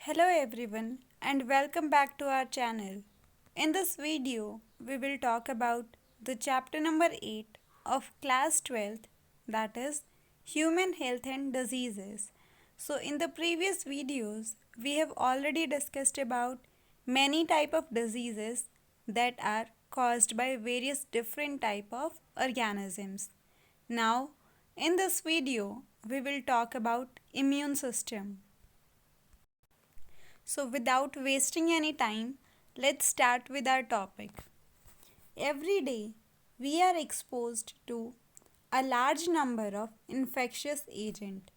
Hello everyone and welcome back to our channel. In this video, we will talk about the chapter number 8 of class 12, that is Human Health and Diseases. So in the previous videos, we have already discussed about many type of diseases that are caused by various different type of organisms. Now, in this video, we will talk about immune system. So, without wasting any time, let's start with our topic. Every day, we are exposed to a large number of infectious agent.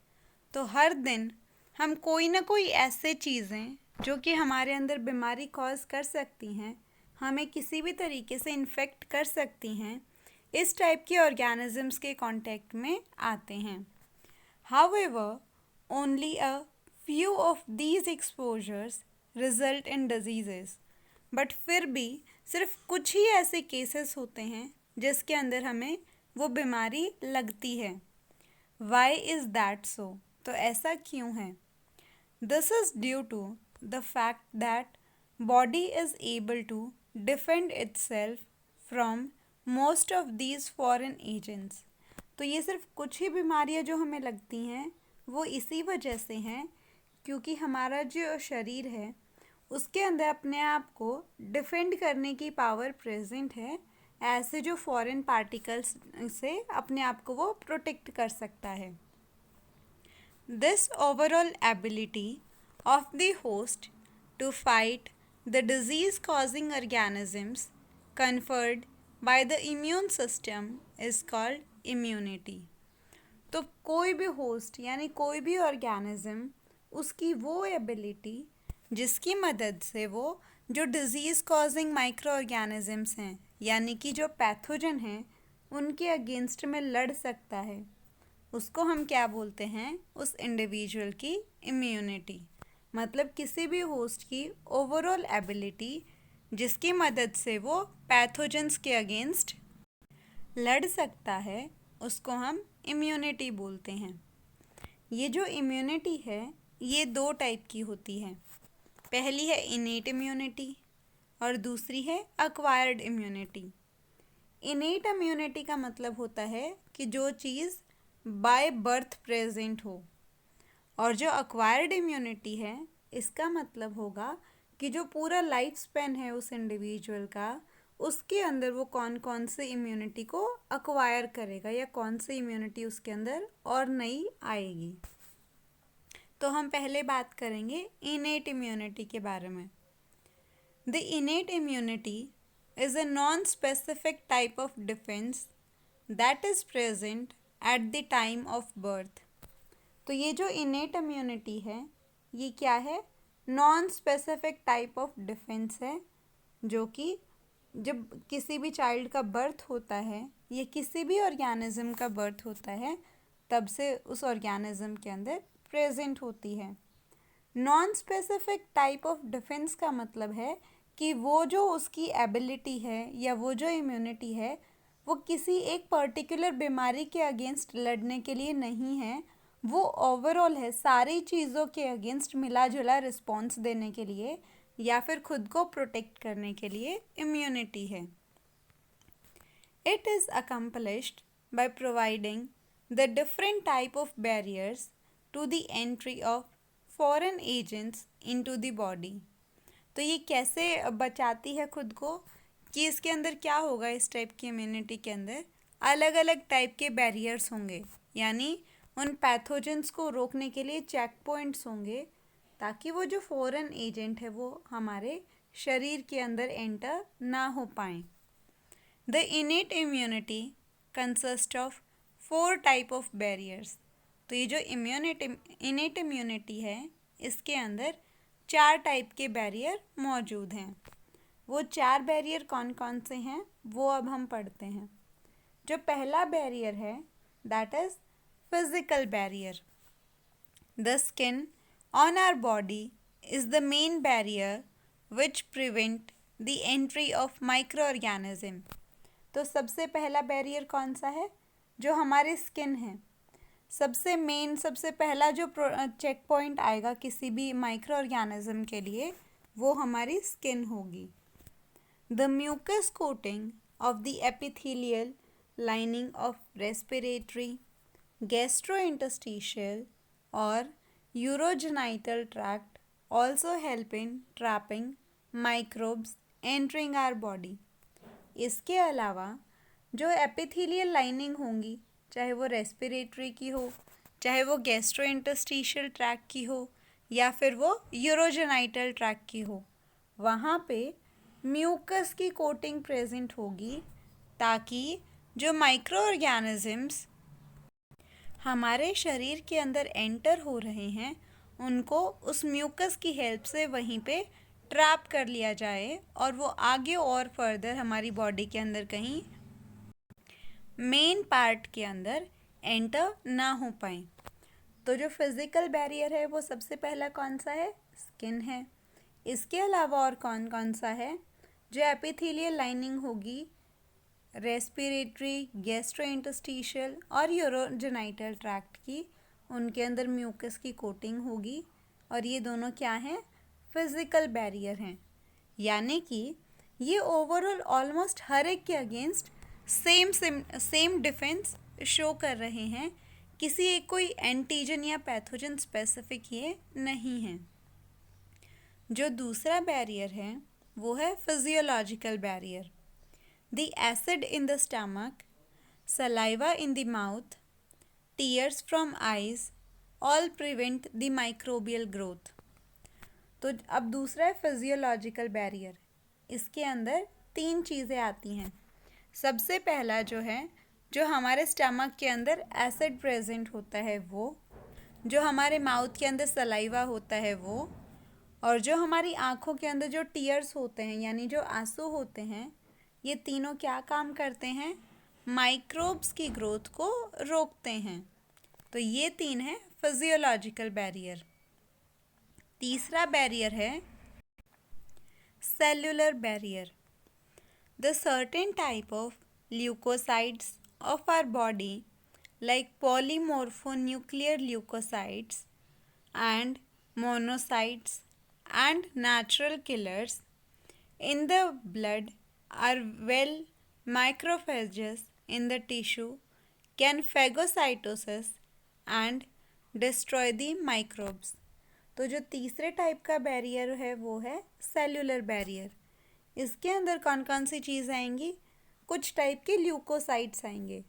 तो हर दिन हम कोई ना कोई ऐसे चीज़ें जो कि हमारे अंदर बीमारी कॉज कर सकती हैं, हमें किसी भी तरीके से इन्फेक्ट कर सकती हैं, इस टाइप के ऑर्गेनिजम्स के कांटेक्ट में आते हैं. However, only a few of these exposures result in diseases. But फिर भी सिर्फ कुछ ही ऐसे केसेस होते हैं जिसके अंदर हमें वो बीमारी लगती है. Why is that so? तो ऐसा क्यों है? This is due to the fact that body is able to defend itself from most of these foreign agents. तो ये सिर्फ कुछ ही बीमारियां जो हमें लगती हैं वो इसी वजह से हैं क्योंकि हमारा जो शरीर है उसके अंदर अपने आप को डिफेंड करने की पावर प्रेजेंट है. ऐसे जो फॉरेन पार्टिकल्स से अपने आप को वो प्रोटेक्ट कर सकता है. This overall ability of the host to fight the disease causing organisms conferred by the immune system is called immunity. तो कोई भी होस्ट यानी कोई भी ऑर्गेनिज्म उसकी वो एबिलिटी जिसकी मदद से वो जो डिज़ीज़ कॉजिंग माइक्रो ऑर्गेनिजम्स हैं यानी कि जो पैथोजन हैं उनके अगेंस्ट में लड़ सकता है, उसको हम क्या बोलते हैं? उस इंडिविजुअल की इम्यूनिटी. मतलब किसी भी होस्ट की ओवरऑल एबिलिटी जिसकी मदद से वो पैथोजन्स के अगेंस्ट लड़ सकता है उसको हम इम्यूनिटी बोलते हैं. ये जो इम्यूनिटी है ये दो टाइप की होती है. पहली है इनेट इम्यूनिटी और दूसरी है एक्वायर्ड इम्यूनिटी. इनेट इम्यूनिटी का मतलब होता है कि जो चीज़ बाय बर्थ प्रेजेंट हो, और जो एक्वायर्ड इम्यूनिटी है इसका मतलब होगा कि जो पूरा लाइफ स्पेन है उस इंडिविजुअल का उसके अंदर वो कौन कौन से इम्यूनिटी को अक्वायर करेगा या कौन सी इम्यूनिटी उसके अंदर और नई आएगी. तो हम पहले बात करेंगे इनेट इम्यूनिटी के बारे में. The innate immunity is a non specific type of defence that is present at the time of birth. तो ये जो इनेट इम्यूनिटी है ये क्या है? Non specific type of defence है जो कि जब किसी भी चाइल्ड का बर्थ होता है या किसी भी ऑर्गेनिज्म का बर्थ होता है तब से उस ऑर्गेनिज्म के अंदर प्रेजेंट होती है. Non specific type of defence का मतलब है कि वो जो उसकी एबिलिटी है या वो जो इम्यूनिटी है वो किसी एक पर्टिकुलर बीमारी के अगेंस्ट लड़ने के लिए नहीं है, वो ओवरऑल है सारी चीज़ों के अगेंस्ट मिला जुला रिस्पॉन्स देने के लिए या फिर खुद को प्रोटेक्ट करने के लिए इम्यूनिटी है. It is accomplished by providing the different type of barriers to the entry of foreign agents into the body. तो ये कैसे बचाती है खुद को कि इसके अंदर क्या होगा? इस टाइप की इम्यूनिटी के अंदर अलग अलग टाइप के बैरियर्स होंगे यानी उन पैथोजेंस को रोकने के लिए चेक पॉइंट्स होंगे ताकि वो जो फॉरेन एजेंट है वो हमारे शरीर के अंदर एंटर ना हो पाए. The innate immunity consist of 4 type of barriers. तो ये जो इनेट इम्यूनिटी है इसके अंदर 4 टाइप के बैरियर मौजूद हैं. वो 4 बैरियर कौन कौन से हैं वो अब हम पढ़ते हैं. जो पहला बैरियर है that is physical barrier. The skin on our body is the main barrier which prevent the entry of microorganism. तो सबसे पहला बैरियर कौन सा है? जो हमारी स्किन है. सबसे पहला जो चेक पॉइंट आएगा किसी भी माइक्रो ऑर्गेनिज्म के लिए वो हमारी स्किन होगी। The mucus coating of the epithelial lining of respiratory, gastrointestinal or urogenital tract also help in trapping microbes entering our body। इसके अलावा जो एपिथेलियल लाइनिंग होंगी, चाहे वो रेस्पिरेटरी की हो, चाहे वो गैस्ट्रोइंटेस्टिशियल ट्रैक्ट की हो, या फिर वो यूरोजेनाइटल ट्रैक्ट की हो, वहाँ पे म्यूकस की कोटिंग प्रेजेंट होगी ताकि जो माइक्रो ऑर्गेनिजम्स हमारे शरीर के अंदर एंटर हो रहे हैं उनको उस म्यूकस की हेल्प से वहीं पे ट्रैप कर लिया जाए और वो आगे और फर्दर हमारी बॉडी के अंदर कहीं मेन पार्ट के अंदर एंटर ना हो पाए। तो जो फिज़िकल बैरियर है वो सबसे पहला कौन सा है? स्किन है। इसके अलावा और कौन कौन सा है? जो एपिथेलियल लाइनिंग होगी रेस्पिरेटरी, गैस्ट्रोइंटेस्टिशियल और यूरोजेनाइटल ट्रैक्ट की, उनके अंदर म्यूकस की कोटिंग होगी और ये दोनों क्या हैं? फिज़िकल बैरियर हैं। यानी कि ये ओवरऑल ऑलमोस्ट हर एक के अगेंस्ट सेम डिफेंस शो कर रहे हैं। किसी एक कोई एंटीजन या पैथोजन स्पेसिफिक ये नहीं है। जो दूसरा बैरियर है वो है physiological barrier. The acid in the stomach, saliva in the mouth, tears from eyes all prevent the microbial growth। तो अब दूसरा है फिजियोलॉजिकल बैरियर। इसके अंदर 3 चीज़ें आती हैं। सबसे पहला जो है, जो हमारे स्टमक के अंदर एसिड प्रेजेंट होता है वो, जो हमारे माउथ के अंदर सलाइवा होता है वो, और जो हमारी आँखों के अंदर जो टीयर्स होते हैं यानी जो आंसू होते हैं, ये तीनों क्या काम करते हैं? माइक्रोब्स की ग्रोथ को रोकते हैं। तो ये 3 है फिजियोलॉजिकल बैरियर। तीसरा बैरियर है cellular barrier. The certain type of leucocytes of our body like polymorphonuclear leucocytes and monocytes and natural killers in the blood are well macrophages in the tissue can phagocytosis and destroy the microbes। तो जो तीसरे type का barrier है वो है cellular barrier. इसके अंदर कौन कौन सी चीज़ आएंगी? कुछ टाइप के ल्यूकोसाइट्स आएंगे।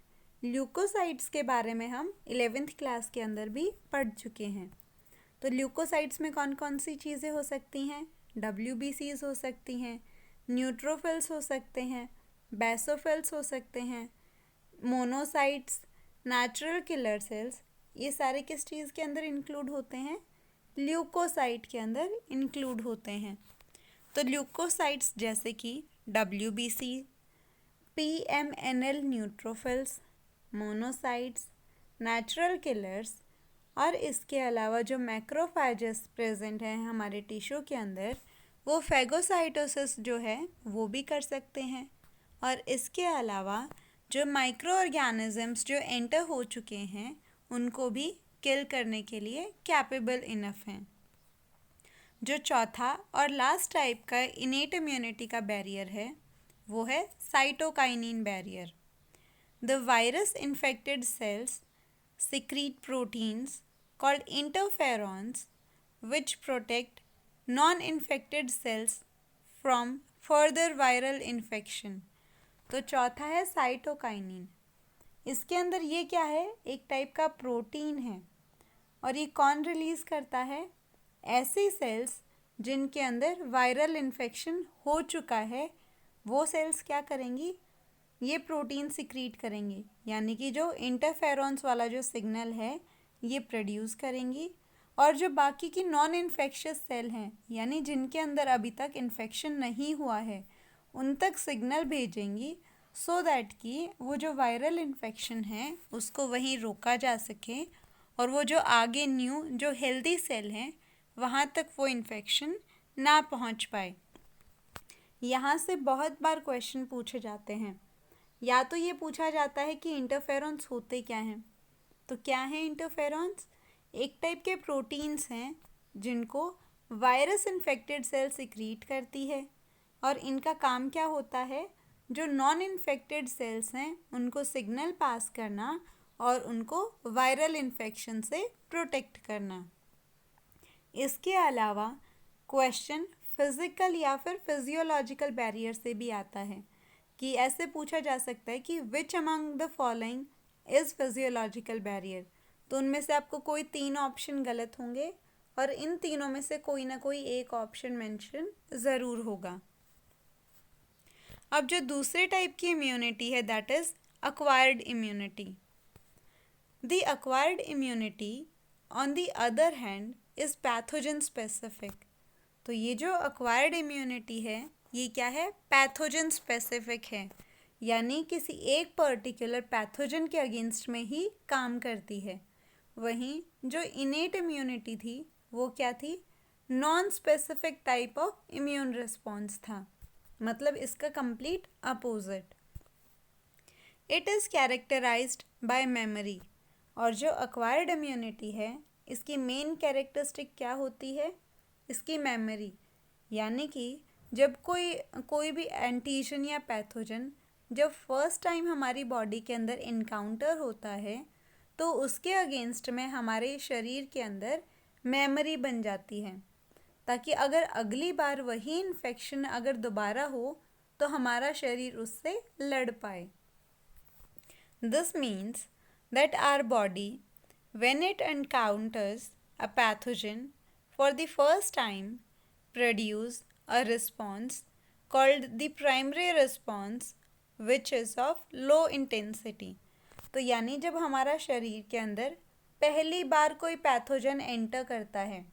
ल्यूकोसाइट्स के बारे में हम 11th क्लास के अंदर भी पढ़ चुके हैं। तो ल्यूकोसाइट्स में कौन कौन सी चीज़ें हो सकती हैं? WBCs हो सकती हैं, न्यूट्रोफिल्स हो सकते हैं, बेसोफिल्स हो सकते हैं, मोनोसाइट्स, नेचुरल किलर सेल्स, ये सारे किस चीज़ के अंदर इंक्लूड होते हैं? ल्यूकोसाइट के अंदर इंक्लूड होते हैं। तो ल्यूकोसाइट्स जैसे कि WBC, PMNL neutrophils, monocytes, natural killers, और इसके अलावा जो मैक्रोफेजेस प्रेजेंट हैं हमारे टिश्यू के अंदर, वो फैगोसाइटोसिस जो है वो भी कर सकते हैं। और इसके अलावा जो माइक्रो ऑर्गेनिजम्स जो एंटर हो चुके हैं उनको भी किल करने के लिए कैपेबल इनफ हैं। जो चौथा और लास्ट टाइप का इनेट इम्यूनिटी का बैरियर है वो है cytokinin barrier. The virus infected cells secrete proteins called interferons which protect non-infected cells from further viral infection। तो चौथा है साइटोकाइनिन। इसके अंदर ये क्या है? एक टाइप का प्रोटीन है और ये कौन रिलीज़ करता है? ऐसी सेल्स जिनके अंदर वायरल इन्फेक्शन हो चुका है वो सेल्स क्या करेंगी? ये प्रोटीन सिक्रीट करेंगी, यानी कि जो इंटरफेरॉन्स वाला जो सिग्नल है ये प्रोड्यूस करेंगी, और जो बाकी की नॉन इन्फेक्शियस सेल हैं यानी जिनके अंदर अभी तक इन्फेक्शन नहीं हुआ है उन तक सिग्नल भेजेंगी सो दैट कि वो जो वायरल इन्फेक्शन है उसको वहीं रोका जा सके और वो जो आगे न्यू जो हेल्दी सेल हैं वहाँ तक वो इन्फेक्शन ना पहुँच पाए। यहाँ से बहुत बार क्वेश्चन पूछे जाते हैं। या तो ये पूछा जाता है कि इंटरफेरेंस होते क्या हैं, तो क्या है इंटरफेरॉन्स? एक टाइप के प्रोटीन्स हैं जिनको वायरस इन्फेक्टेड सेल सिक्रीट करती है, और इनका काम क्या होता है? जो नॉन इन्फेक्टेड सेल्स हैं उनको सिग्नल पास करना और उनको वायरल इन्फेक्शन से प्रोटेक्ट करना। इसके अलावा क्वेश्चन फिजिकल या फिर फिजियोलॉजिकल बैरियर से भी आता है कि ऐसे पूछा जा सकता है कि which among the following is physiological barrier. तो उनमें से आपको कोई 3 ऑप्शन गलत होंगे और इन तीनों में से कोई ना कोई एक ऑप्शन मेंशन ज़रूर होगा। अब जो दूसरे टाइप की इम्यूनिटी है that is acquired immunity. The acquired immunity on the other hand is pathogen specific. तो ये जो अक्वायर्ड इम्यूनिटी है ये क्या है? पैथोजन स्पेसिफिक है, यानी किसी एक पर्टिकुलर पैथोजन के अगेंस्ट में ही काम करती है। वहीं जो इनेट इम्यूनिटी थी वो क्या थी? Non specific type of immune response था, मतलब इसका complete opposite. It is characterised by memory. और जो अक्वायर्ड इम्यूनिटी है इसकी मेन कैरेक्टरिस्टिक क्या होती है? इसकी मेमोरी, यानी कि जब कोई भी एंटीजन या पैथोजन जब फर्स्ट टाइम हमारी बॉडी के अंदर इनकाउंटर होता है तो उसके अगेंस्ट में हमारे शरीर के अंदर मेमोरी बन जाती है, ताकि अगर अगली बार वही इन्फेक्शन अगर दोबारा हो तो हमारा शरीर उससे लड़ पाए। This means that our body when it encounters a pathogen for the first time produce a response called the primary response which is of low intensity। तो यानी जब हमारा शरीर के अंदर पहली बार कोई पैथोजन एंटर करता है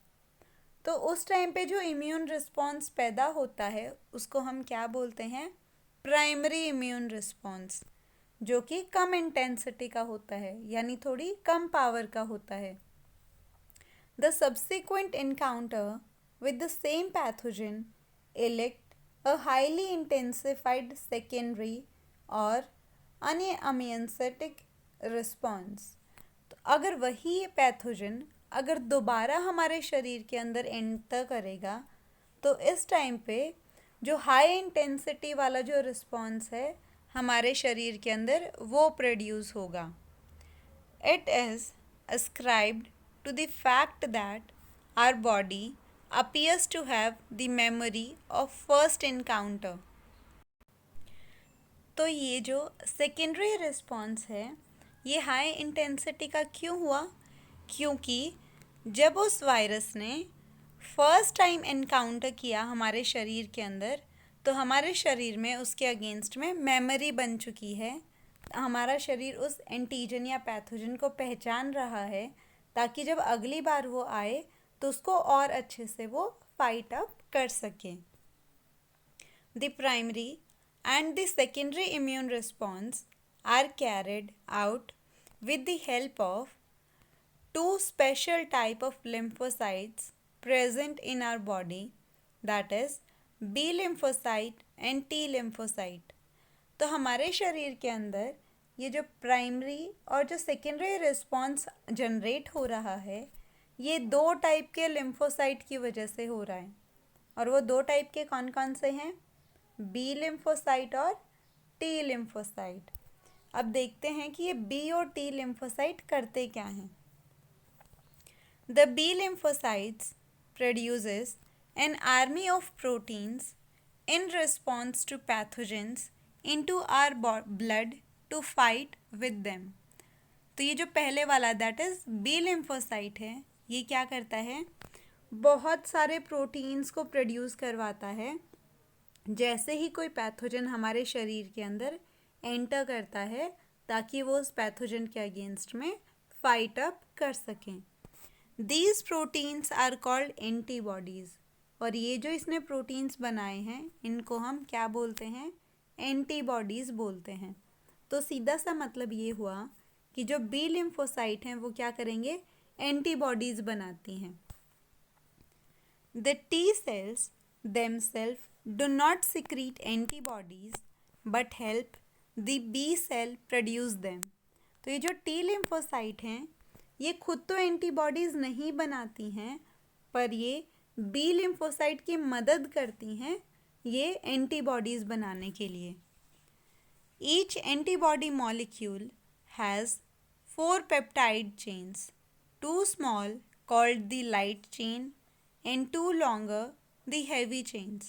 तो उस टाइम पे जो इम्यून रिस्पॉन्स पैदा होता है उसको हम क्या बोलते हैं? प्राइमरी इम्यून रिस्पॉन्स, जो कि कम इंटेंसिटी का होता है, यानी थोड़ी कम पावर का होता है। The subsequent encounter with the same pathogen elect a highly intensified secondary और अनएमियंसेटिक रिस्पॉन्स। तो अगर वही पैथोजन अगर दोबारा हमारे शरीर के अंदर एंटर करेगा तो इस टाइम पे जो हाई इंटेंसिटी वाला जो रिस्पॉन्स है हमारे शरीर के अंदर वो प्रोड्यूस होगा। It is ascribed to the fact that our body appears to have the memory of first encounter। तो ये जो सेकेंडरी रिस्पॉन्स है ये हाई इंटेंसिटी का क्यों हुआ? क्योंकि जब उस वायरस ने फर्स्ट टाइम एनकाउंटर किया हमारे शरीर के अंदर तो हमारे शरीर में उसके अगेंस्ट में मेमोरी बन चुकी है। हमारा शरीर उस एंटीजन या पैथोजन को पहचान रहा है ताकि जब अगली बार वो आए तो उसको और अच्छे से वो फाइट अप कर सके। The primary and the secondary immune response are carried out with the help of two special type of lymphocytes present in our body, that is B lymphocyte and T lymphocyte। तो हमारे शरीर के अंदर ये जो primary और जो secondary response generate हो रहा है ये 2 टाइप के लिम्फोसाइट की वजह से हो रहा है, और वो 2 टाइप के कौन कौन से हैं? बी लिम्फोसाइट और टी लिम्फोसाइट। अब देखते हैं कि ये बी और टी लिम्फोसाइट करते क्या हैं। The B lymphocytes produces an army of proteins in response to pathogens into our blood to fight with them. तो ये जो पहले वाला दैट इज़ बी लिम्फोसाइट है ये क्या करता है? बहुत सारे प्रोटीन्स को प्रोड्यूस करवाता है जैसे ही कोई पैथोजन हमारे शरीर के अंदर एंटर करता है ताकि वो उस पैथोजन के अगेंस्ट में फाइट अप कर सकें। These proteins are called antibodies, और ये जो इसने प्रोटीन्स बनाए हैं इनको हम क्या बोलते हैं? एंटीबॉडीज़ बोलते हैं। तो सीधा सा मतलब ये हुआ कि जो बी लिम्फोसाइट हैं वो क्या करेंगे? एंटीबॉडीज़ बनाती हैं। The T cells themselves do not secrete antibodies but help the B cell produce them। तो ये जो टी लिम्फोसाइट हैं ये खुद तो एंटीबॉडीज़ नहीं बनाती हैं, पर ये बी लिम्फोसाइट की मदद करती हैं ये एंटीबॉडीज़ बनाने के लिए। Each antibody molecule has 4 peptide chains, 2 small called the light chain and 2 longer the heavy chains।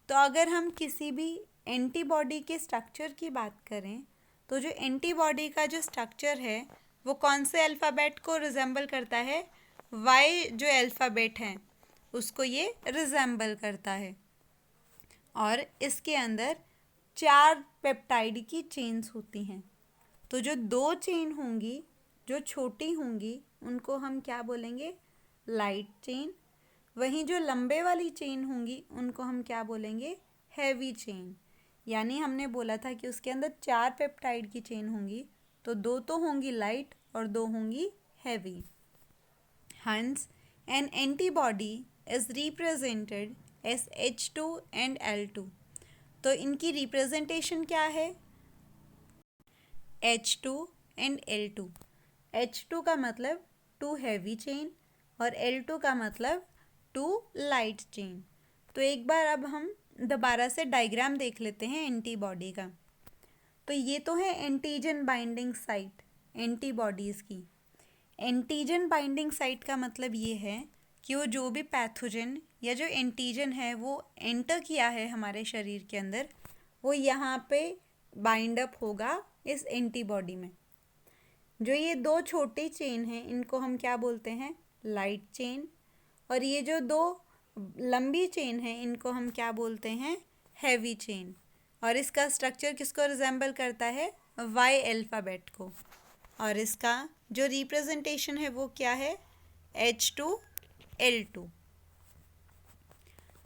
तो अगर हम किसी भी एंटीबॉडी के स्ट्रक्चर की बात करें तो जो एंटीबॉडी का जो स्ट्रक्चर है वो कौन से अल्फ़ाबेट को रिजेंबल करता है? वाई जो अल्फ़ाबेट है उसको ये रिजेंबल करता है, और इसके अंदर 4 पेप्टाइड की चेन्स होती हैं। तो जो 2 चेन होंगी जो छोटी होंगी उनको हम क्या बोलेंगे? Light chain. वहीं जो लंबे वाली चेन होंगी उनको हम क्या बोलेंगे? Heavy chain. यानी हमने बोला था कि उसके अंदर 4 पेप्टाइड की चेन होंगी, तो 2 तो होंगी लाइट और 2 होंगी हैवी। हंस N antibody is represented S H2 and L2। तो इनकी रिप्रेजेंटेशन क्या है? H2 and L2। H2 का मतलब 2 हैवी चेन और L2 का मतलब 2 लाइट चेन। तो एक बार अब हम दोबारा से डायग्राम देख लेते हैं एंटीबॉडी का। तो ये तो है एंटीजन बाइंडिंग साइट एंटीबॉडीज़ की। एंटीजन बाइंडिंग साइट का मतलब ये है कि वो जो भी पैथोजन या जो एंटीजन है वो एंटर किया है हमारे शरीर के अंदर, वो यहाँ पे बाइंड अप होगा इस एंटीबॉडी में। जो ये 2 छोटी चेन हैं इनको हम क्या बोलते हैं? Light chain. और ये जो 2 लंबी चेन हैं इनको हम क्या बोलते हैं? Heavy chain. और इसका स्ट्रक्चर किसको रिजेंबल करता है? वाई अल्फ़ाबेट को। और इसका जो रिप्रेजेंटेशन है वो क्या है? H2L2।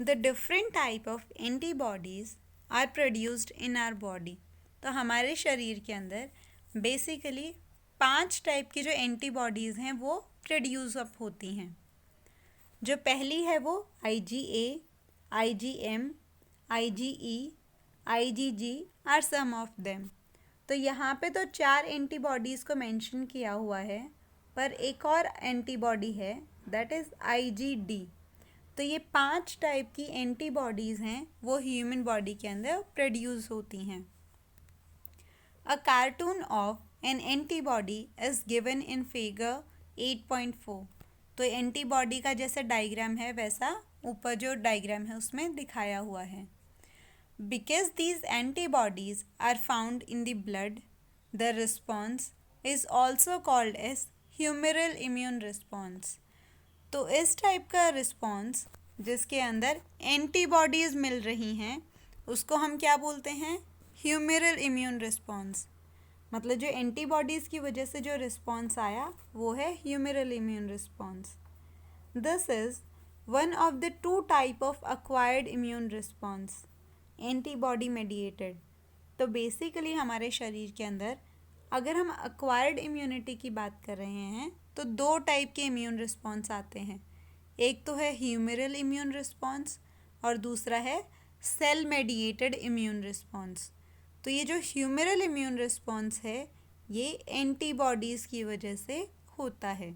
The different type of antibodies are produced in our body. तो हमारे शरीर के अंदर बेसिकली 5 टाइप की जो एंटीबॉडीज़ हैं वो प्रोड्यूस अप होती हैं। जो पहली है वो IgA, IgM, IgE, IgG are some of them. तो यहाँ पे तो 4 एंटीबॉडीज़ को मेंशन किया हुआ है, पर एक और एंटीबॉडी है दैट इज़ IgD। तो ये 5 टाइप की एंटीबॉडीज़ हैं वो ह्यूमन बॉडी के अंदर प्रोड्यूस होती हैं। A cartoon of an antibody is given in figure 8.4। तो एंटीबॉडी का जैसा डायग्राम है वैसा ऊपर जो डायग्राम है उसमें दिखाया हुआ है। Because these antibodies are found in the blood, the response is also called as humoral immune response. तो इस टाइप का रिस्पॉन्स जिसके अंदर एंटीबॉडीज़ मिल रही हैं उसको हम क्या बोलते हैं? Humoral immune response. मतलब जो एंटीबॉडीज़ की वजह से जो रिस्पॉन्स आया वो है humoral immune response. This is one of the 2 type of acquired immune response, antibody mediated. तो बेसिकली हमारे शरीर के अंदर अगर हम अक्वायर्ड इम्यूनिटी की बात कर रहे हैं तो 2 टाइप के इम्यून रिस्पॉन्स आते हैं। एक तो है ह्यूमरल इम्यून रिस्पॉन्स और दूसरा है सेल मेडिएटेड इम्यून रिस्पॉन्स। तो ये जो ह्यूमरल इम्यून रिस्पॉन्स है ये एंटीबॉडीज़ की वजह से होता है।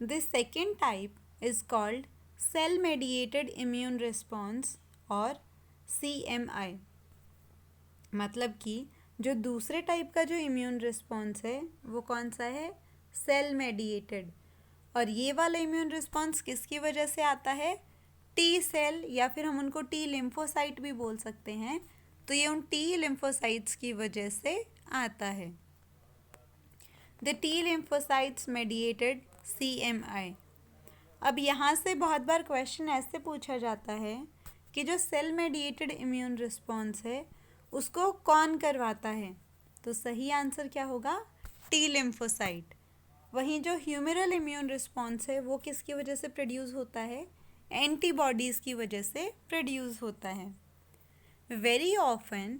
The second type is called cell mediated immune response और CMI। मतलब कि जो दूसरे टाइप का जो इम्यून रिस्पॉन्स है वो कौन सा है? Cell mediated. और ये वाला इम्यून रिस्पॉन्स किसकी वजह से आता है? टी सेल, या फिर हम उनको टी लिम्फोसाइट भी बोल सकते हैं। तो ये उन टी लिम्फोसाइट्स की वजह से आता है। The T lymphocytes mediated CMI। अब यहाँ से बहुत बार क्वेश्चन ऐसे पूछा जाता है कि जो सेल मेडिएटेड इम्यून रिस्पॉन्स है उसको कौन करवाता है? तो सही आंसर क्या होगा? T lymphocyte. वहीं जो ह्यूमरल इम्यून रिस्पॉन्स है वो किसकी वजह से प्रोड्यूस होता है? एंटीबॉडीज़ की वजह से प्रोड्यूस होता है। Very often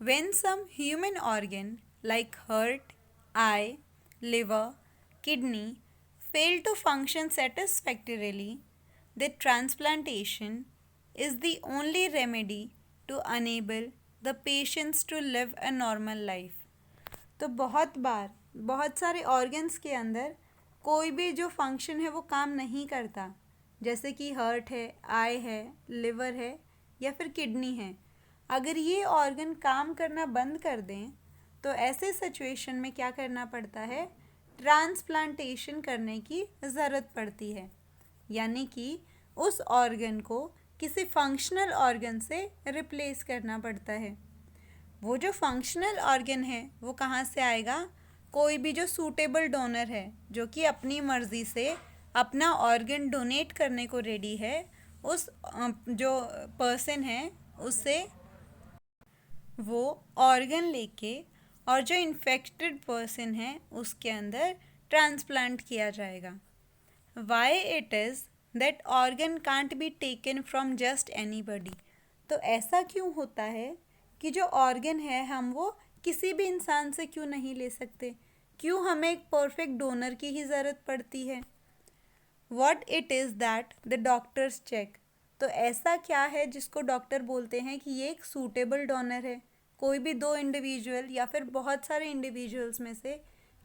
when some human organ like heart, eye, liver, kidney fail to function satisfactorily, the transplantation is the only remedy to enable the patients to live a normal life। तो बहुत बार बहुत सारे organs के अंदर कोई भी जो function है वो काम नहीं करता, जैसे कि हार्ट है, आई है, लिवर है या फिर किडनी है। अगर ये ऑर्गन काम करना बंद कर दें तो ऐसे सिचुएशन में क्या करना पड़ता है, ट्रांसप्लांटेशन करने की ज़रूरत पड़ती है, यानी कि उस ऑर्गन को किसी फंक्शनल ऑर्गन से रिप्लेस करना पड़ता है। वो जो फंक्शनल ऑर्गन है वो कहाँ से आएगा, कोई भी जो सूटेबल डोनर है जो कि अपनी मर्ज़ी से अपना ऑर्गन डोनेट करने को रेडी है, उस जो पर्सन है उससे वो ऑर्गन लेके और जो इन्फेक्टेड पर्सन है उसके अंदर ट्रांसप्लांट किया जाएगा। Why it is that organ can't be taken from just anybody. तो ऐसा क्यों होता है कि जो ऑर्गन है हम वो किसी भी इंसान से क्यों नहीं ले सकते, क्यों हमें एक परफेक्ट डोनर की ही ज़रूरत पड़ती है। What it is that the doctors check. तो ऐसा क्या है जिसको डॉक्टर बोलते हैं कि ये एक सूटेबल डोनर है। कोई भी दो इंडिविजुअल या फिर बहुत सारे इंडिविजुअल्स में से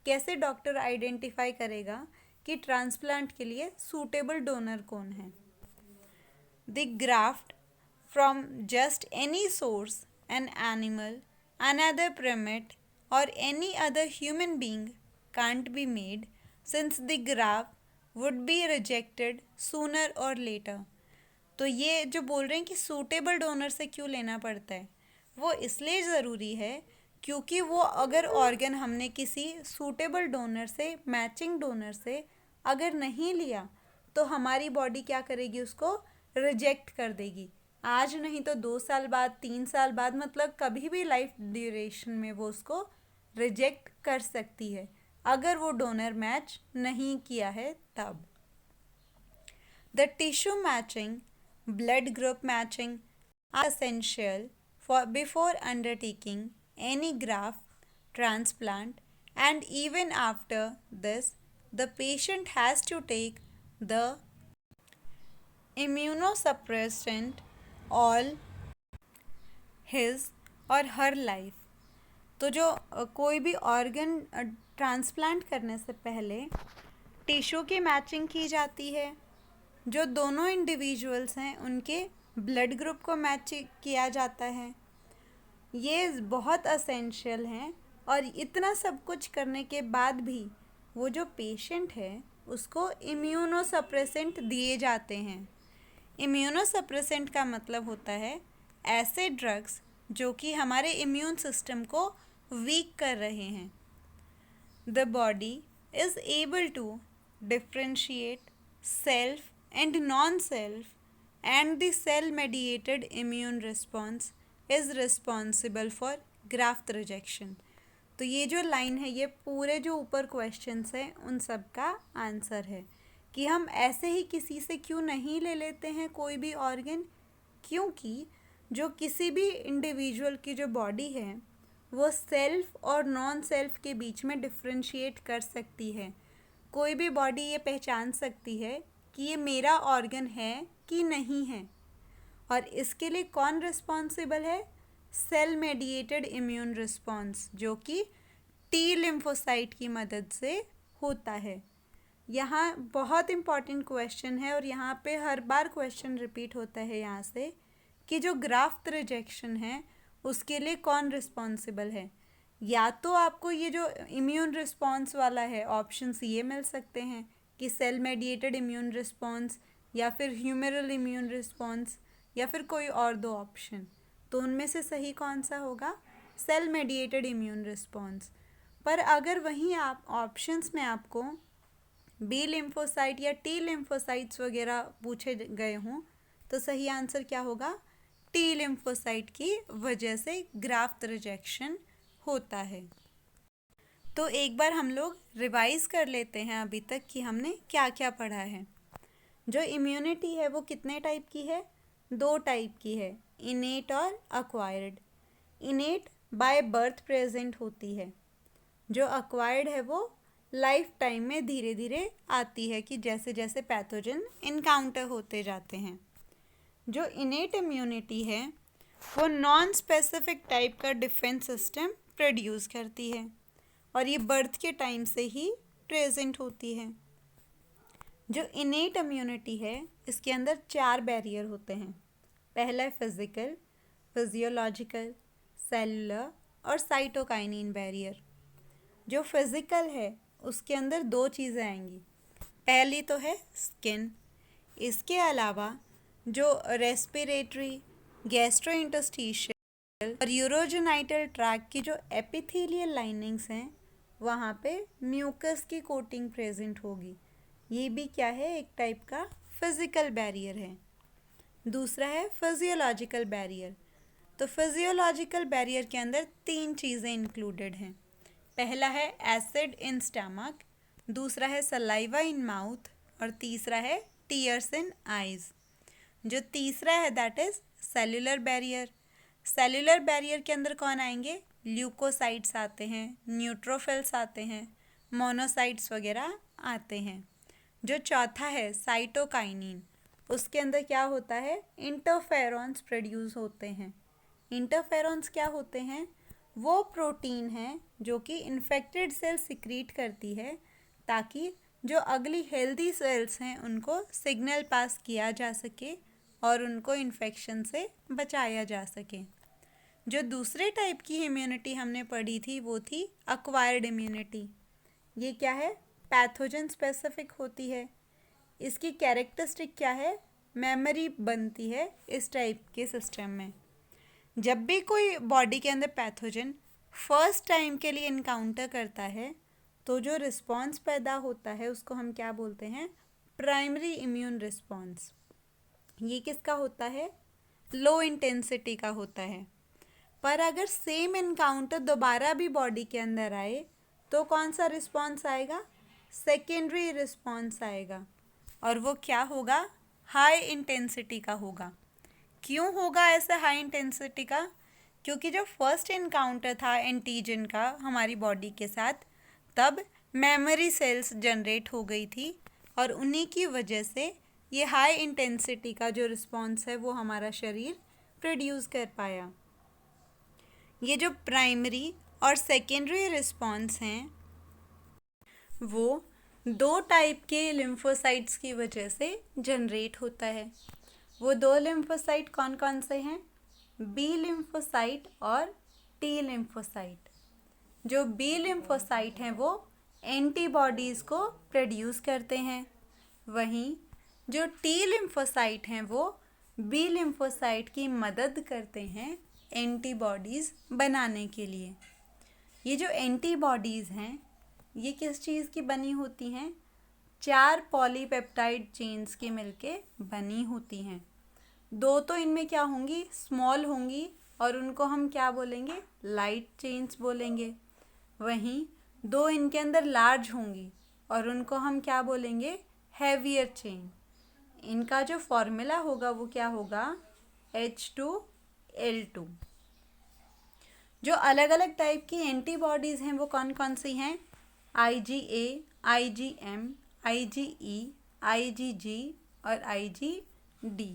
कैसे डॉक्टर आइडेंटिफाई करेगा कि ट्रांसप्लांट के लिए सूटेबल डोनर कौन है। The graft from just any source, an animal, another primate or any other human being can't be made since the graft would be rejected sooner or later। तो ये जो बोल रहे हैं कि सूटेबल डोनर से क्यों लेना पड़ता है, वो इसलिए ज़रूरी है क्योंकि वो अगर ऑर्गन हमने किसी सूटेबल डोनर से, मैचिंग डोनर से अगर नहीं लिया तो हमारी बॉडी क्या करेगी, उसको रिजेक्ट कर देगी। आज नहीं तो 2 साल बाद, 3 साल बाद, मतलब कभी भी लाइफ ड्यूरेशन में वो उसको रिजेक्ट कर सकती है अगर वो डोनर मैच नहीं किया है तब। The tissue matching, blood group matching are essential for before undertaking any graft transplant, and even after this the patient has to take the immunosuppressant all his or her life। तो जो कोई भी organ transplant करने से पहले tissue की matching की जाती है, जो दोनों इंडिविजुअल्स हैं उनके ब्लड ग्रुप को मैच किया जाता है। ये बहुत असेंशियल हैं और इतना सब कुछ करने के बाद भी वो जो पेशेंट है उसको इम्यूनोसप्रेसेंट दिए जाते हैं। इम्यूनोसप्रेसेंट का मतलब होता है ऐसे ड्रग्स जो कि हमारे इम्यून सिस्टम को वीक कर रहे हैं। The body is able to differentiate self and non-self, and the cell-mediated immune response is responsible for graft rejection। तो ये जो लाइन है ये पूरे जो ऊपर क्वेश्चंस हैं उन सब का आंसर है कि हम ऐसे ही किसी से क्यों नहीं ले लेते हैं कोई भी ऑर्गन, क्योंकि जो किसी भी इंडिविजुअल की जो बॉडी है वो सेल्फ और नॉन सेल्फ के बीच में डिफ्रेंशिएट कर सकती है। कोई भी बॉडी ये पहचान सकती है कि ये मेरा ऑर्गन है कि नहीं है, और इसके लिए कौन रिस्पॉन्सिबल है, सेल मेडिएटेड इम्यून रिस्पॉन्स, जो कि टी लिम्फोसाइट की मदद से होता है। यहाँ बहुत इम्पॉर्टेंट क्वेश्चन है और यहाँ पे हर बार क्वेश्चन रिपीट होता है यहाँ से कि जो ग्राफ्ट रिजेक्शन है उसके लिए कौन रिस्पॉन्सिबल है। या तो आपको ये जो इम्यून रिस्पॉन्स वाला है ऑप्शंस ये मिल सकते हैं कि सेल मेडिएटेड इम्यून रिस्पॉन्स या फिर ह्यूमरल इम्यून रिस्पॉन्स या फिर कोई और दो ऑप्शन, तो उनमें से सही कौन सा होगा, सेल मेडिएटेड इम्यून रिस्पॉन्स। पर अगर वहीं आप ऑप्शंस में आपको बी लिम्फोसाइट या टी लिम्फोसाइट्स वगैरह पूछे गए हों तो सही आंसर क्या होगा, टी लिम्फोसाइट की वजह से ग्राफ्ट रिजेक्शन होता है। तो एक बार हम लोग रिवाइज कर लेते हैं अभी तक कि हमने क्या क्या पढ़ा है। जो इम्यूनिटी है वो कितने टाइप की है, 2 टाइप की है, इनेट और अक्वायर्ड। इनेट बाय बर्थ प्रेजेंट होती है, जो अक्वायर्ड है वो लाइफ टाइम में धीरे धीरे आती है कि जैसे जैसे पैथोजन इनकाउंटर होते जाते हैं। जो इनेट इम्यूनिटी है वो नॉन स्पेसिफिक टाइप का डिफेंस सिस्टम प्रोड्यूस करती है। और ये बर्थ के टाइम से ही प्रेजेंट होती है। जो इनेट इम्यूनिटी है इसके अंदर 4 बैरियर होते हैं। पहला है फिजिकल, फिजियोलॉजिकल, सेलुलर और साइटोकाइनिन बैरियर। जो फिजिकल है उसके अंदर 2 चीज़ें आएंगी। पहली तो है स्किन, इसके अलावा जो रेस्पिरेटरी, गैस्ट्रोइंटेस्टिशियल और यूरोजेनाइटल ट्रैक की जो एपिथेलियल लाइनिंग्स हैं वहाँ पे म्यूकस की कोटिंग प्रेजेंट होगी। ये भी क्या है, एक टाइप का फिजिकल बैरियर है। दूसरा है फिजियोलॉजिकल बैरियर। तो फिजियोलॉजिकल बैरियर के अंदर 3 चीज़ें इंक्लूडेड हैं। पहला है एसिड इन स्टमक, दूसरा है सलाइवा इन माउथ और तीसरा है टीयर्स इन आइज़। जो तीसरा है that is cellular barrier. Cellular barrier के अंदर कौन आएंगे, ल्यूकोसाइट्स आते हैं, न्यूट्रोफिल्स आते हैं, मोनोसाइट्स वगैरह आते हैं। जो चौथा है साइटोकाइनिन, उसके अंदर क्या होता है, इंटरफेरॉन्स प्रोड्यूस होते हैं। इंटरफेरॉन्स क्या होते हैं, वो प्रोटीन है जो कि इन्फेक्टेड सेल सिक्रीट करती है ताकि जो अगली हेल्दी सेल्स हैं उनको सिग्नल पास किया जा सके और उनको इन्फेक्शन से बचाया जा सके। जो दूसरे टाइप की इम्यूनिटी हमने पढ़ी थी वो थी एक्वायर्ड इम्यूनिटी। ये क्या है, पैथोजन स्पेसिफिक होती है। इसकी कैरेक्टरिस्टिक क्या है, मेमोरी बनती है इस टाइप के सिस्टम में। जब भी कोई बॉडी के अंदर पैथोजन फर्स्ट टाइम के लिए इनकाउंटर करता है तो जो रिस्पॉन्स पैदा होता है उसको हम क्या बोलते हैं, प्राइमरी इम्यून रिस्पॉन्स। ये किसका होता है, लो इंटेंसिटी का होता है। पर अगर सेम इनकाउंटर दोबारा भी बॉडी के अंदर आए तो कौन सा रिस्पॉन्स आएगा, सेकेंडरी रिस्पॉन्स आएगा और वो क्या होगा, हाई इंटेंसिटी का होगा। क्यों होगा ऐसा हाई इंटेंसिटी का, क्योंकि जो फर्स्ट इनकाउंटर था एंटीजन का हमारी बॉडी के साथ तब मेमोरी सेल्स जनरेट हो गई थी और उन्हीं की वजह से ये हाई इंटेंसिटी का जो रिस्पॉन्स है वो हमारा शरीर प्रोड्यूस कर पाया। ये जो प्राइमरी और सेकेंडरी रिस्पॉन्स हैं वो 2 टाइप के लिम्फोसाइट्स की वजह से जनरेट होता है। वो 2 लिम्फोसाइट कौन कौन से हैं, बी लिम्फोसाइट और टी लिम्फोसाइट। जो बी लिम्फोसाइट हैं वो एंटीबॉडीज़ को प्रोड्यूस करते हैं, वहीं जो टी लिम्फोसाइट हैं वो बी लिम्फोसाइट की मदद करते हैं एंटीबॉडीज़ बनाने के लिए। ये जो एंटीबॉडीज़ हैं ये किस चीज़ की बनी होती हैं, 4 पॉलीपेप्टाइड चेन्स की मिलके बनी होती हैं। 2 तो इनमें क्या होंगी, स्मॉल होंगी और उनको हम क्या बोलेंगे, लाइट चेन्स बोलेंगे। वहीं 2 इनके अंदर लार्ज होंगी और उनको हम क्या बोलेंगे, हैवियर चेन। इनका जो फॉर्मूला होगा वो क्या होगा, H2L2। जो अलग अलग टाइप की एंटीबॉडीज़ हैं वो कौन कौन सी हैं, IgA, IgM, IgE, IgG और IgD।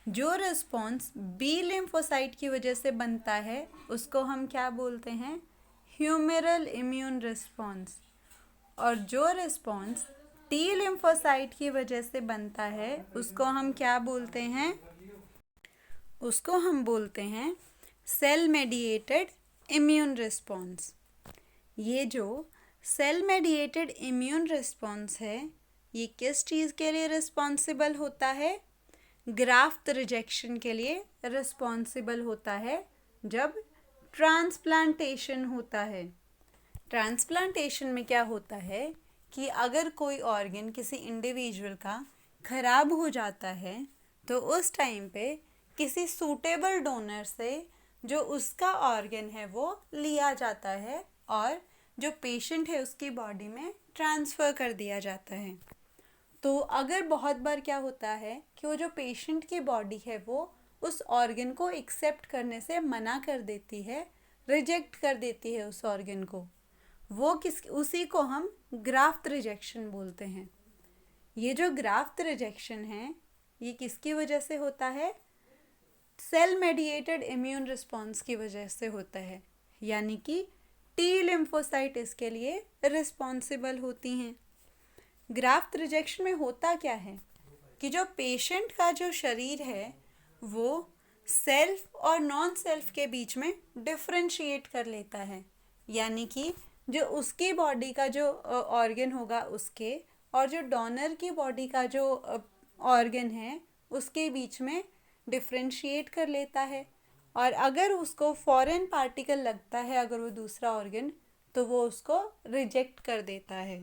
जो रिस्पॉन्स बी लिम्फोसाइट की वजह से बनता है उसको हम क्या बोलते हैं, ह्यूमेरल इम्यून रिस्पॉन्स। और जो रिस्पॉन्स टी लिम्फोसाइट की वजह से बनता है उसको हम क्या बोलते हैं, उसको हम बोलते हैं सेल मेडिएटेड इम्यून रिस्पॉन्स। ये जो सेल मेडिएटेड इम्यून रिस्पॉन्स है ये किस चीज़ के लिए रिस्पॉन्सिबल होता है, ग्राफ्ट रिजेक्शन के लिए रिस्पॉन्सिबल होता है जब ट्रांसप्लांटेशन होता है। ट्रांसप्लांटेशन में क्या होता है कि अगर कोई ऑर्गन किसी इंडिविजुअल का ख़राब हो जाता है तो उस टाइम पे किसी सूटेबल डोनर से जो उसका ऑर्गन है वो लिया जाता है और जो पेशेंट है उसकी बॉडी में ट्रांसफ़र कर दिया जाता है। तो अगर बहुत बार क्या होता है कि वो जो पेशेंट की बॉडी है वो उस ऑर्गन को एक्सेप्ट करने से मना कर देती है, रिजेक्ट कर देती है उस ऑर्गन को, वो उसी को हम ग्राफ्ट रिजेक्शन बोलते हैं। ये जो ग्राफ्ट रिजेक्शन है ये किसकी वजह से होता है, सेल मेडिएटेड इम्यून रिस्पॉन्स की वजह से होता है। यानी कि टी लिम्फोसाइट इसके लिए रिस्पॉन्सिबल होती हैं। ग्राफ्ट रिजेक्शन में होता क्या है कि जो पेशेंट का जो शरीर है वो सेल्फ और नॉन सेल्फ के बीच में डिफरेंशिएट कर लेता है, यानी कि जो उसकी बॉडी का जो ऑर्गन होगा उसके और जो डोनर की बॉडी का जो ऑर्गन है उसके बीच में डिफरेंशिएट कर लेता है। और अगर उसको फॉरेन पार्टिकल लगता है, अगर वो दूसरा ऑर्गन, तो वो उसको रिजेक्ट कर देता है।